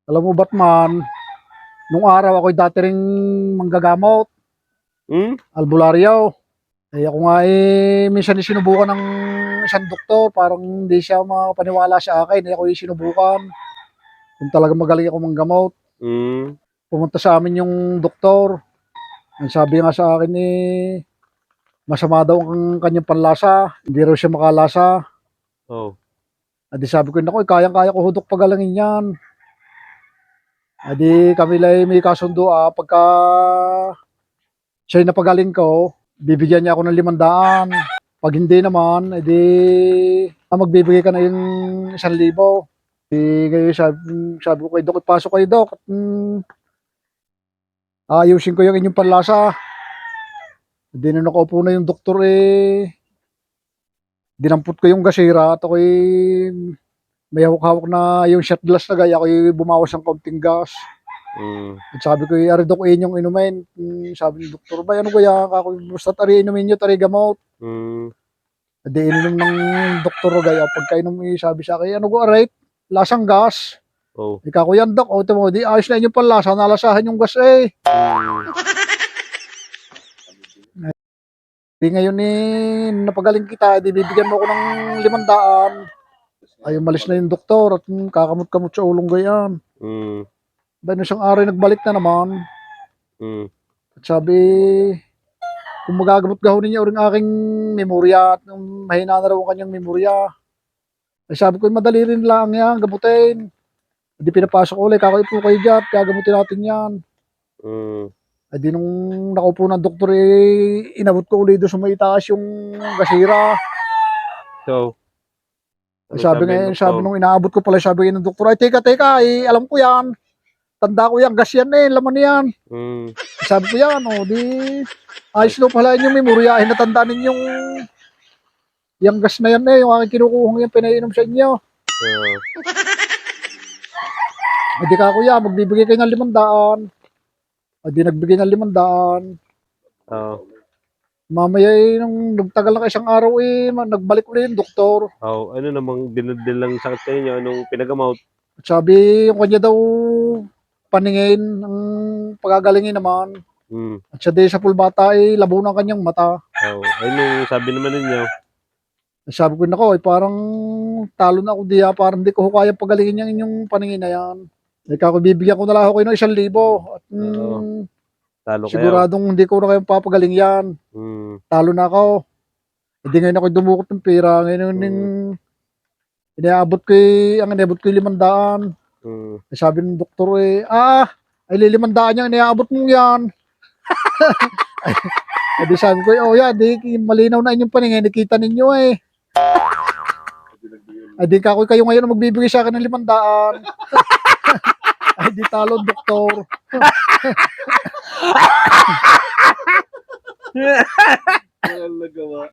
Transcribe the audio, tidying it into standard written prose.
Alam mo ba't man, nung araw ako'y dati ring manggagamot, albularyo. Eh ako nga minsan sinubukan ng isang doktor, parang hindi siya mapaniwala sa akin. Eh ako'y sinubukan kung talagang magaling ako manggamot. Pumunta sa amin yung doktor. Ang sabi nga sa akin masama daw ang kanyang panlasa. Hindi raw siya makalasa. Oh. Adi sabi ko, naku, kayang-kaya ko hudok pagalangin yan. Adi kami lang may kasundo pagka siya'y napagaling ko, bibigyan niya ako ng 500. Pag hindi naman, edi magbibigay ka na yung 1,000. Ngayon sabi ko kay Dok, ipasok kayo Dok. At, ayusin ko yung inyong panlasa. Hindi na nakaupo na yung doktor dinampot ko yung gasira at ako'y may hawak-hawak na yung shot glass na gaya. Ako'y bumawas ng kaunting gas. At sabi ko, ari Dok, yung inumin. Sabi ng doktor, ba, ano kaya? Ako, basta tari inumin nyo, tari gamot. Di ininom ng doktor gaya. Pagka inom, sabi sa akin, ano ko, aray, lasang gas. Oh. Ika ko yan, Dok. O, timo, di ayos na inyong panlasa, nalasahan yung gas Di ngayon napagaling kita, di bibigyan mo ako ng 500. Ay, umalis na yung doktor at kakamot-kamot sa ulong gayan. Ba, no siyang araw nagbalik na naman. At sabi, kung magagamot-gahonin niya rin aking memorya at mahina na raw ang kanyang memorya. Ay sabi ko, madali rin lang yan, gamutin. Hindi pinapasok ulit, kakaipo kayo dyan, gagamutin natin yan. Ay di nung nakaupo ng doktor, inabot ko ulit doon sa may itaas yung gasira. So, Ay sabi nung inaabot ko pala, sabi ng doktor, ay teka, alam ko yan. Tanda ko yan, gas yan laman yan. Sabi ko yan, di ayos daw pala yung memorya, natandaan ninyong yung gas na yan yung aking kinukuhang yan, pinainom sa inyo. Hindi ka kuya, magbibigay kayo ng 500. Hindi nagbigay ng 500. Mamaya nung nagtagal na isang araw nagbalik ulit yung doktor. Ano namang dinadil lang sakit sa inyo? Anong pinagamot? At sabi yung kanya daw paningin, ang pagagalingin naman. At siya din sa pulbata labo ng kanyang mata. Ano sabi naman ninyo? Sabi ko nako, parang talo na ako diya, parang hindi ko kaya pagalingin yung inyong paningin na yan. Ikaw, bibigyan ko na lang ako kayo ng 1,000. At Talo siguradong hindi ko na kayong papagaling yan. Talo na ako. Hindi ngayon ako dumukot ng pera. Ngayon iniabot ko ang iniabot ko 500. Sabi ng doktor ay 500 niya, iniabot mo yan. Di sabi ko, yan, di malinaw na inyong paningin, nakita ninyo Ay di kayo ngayon ang magbibigay sa akin ng 500. Ay di talo, doktor.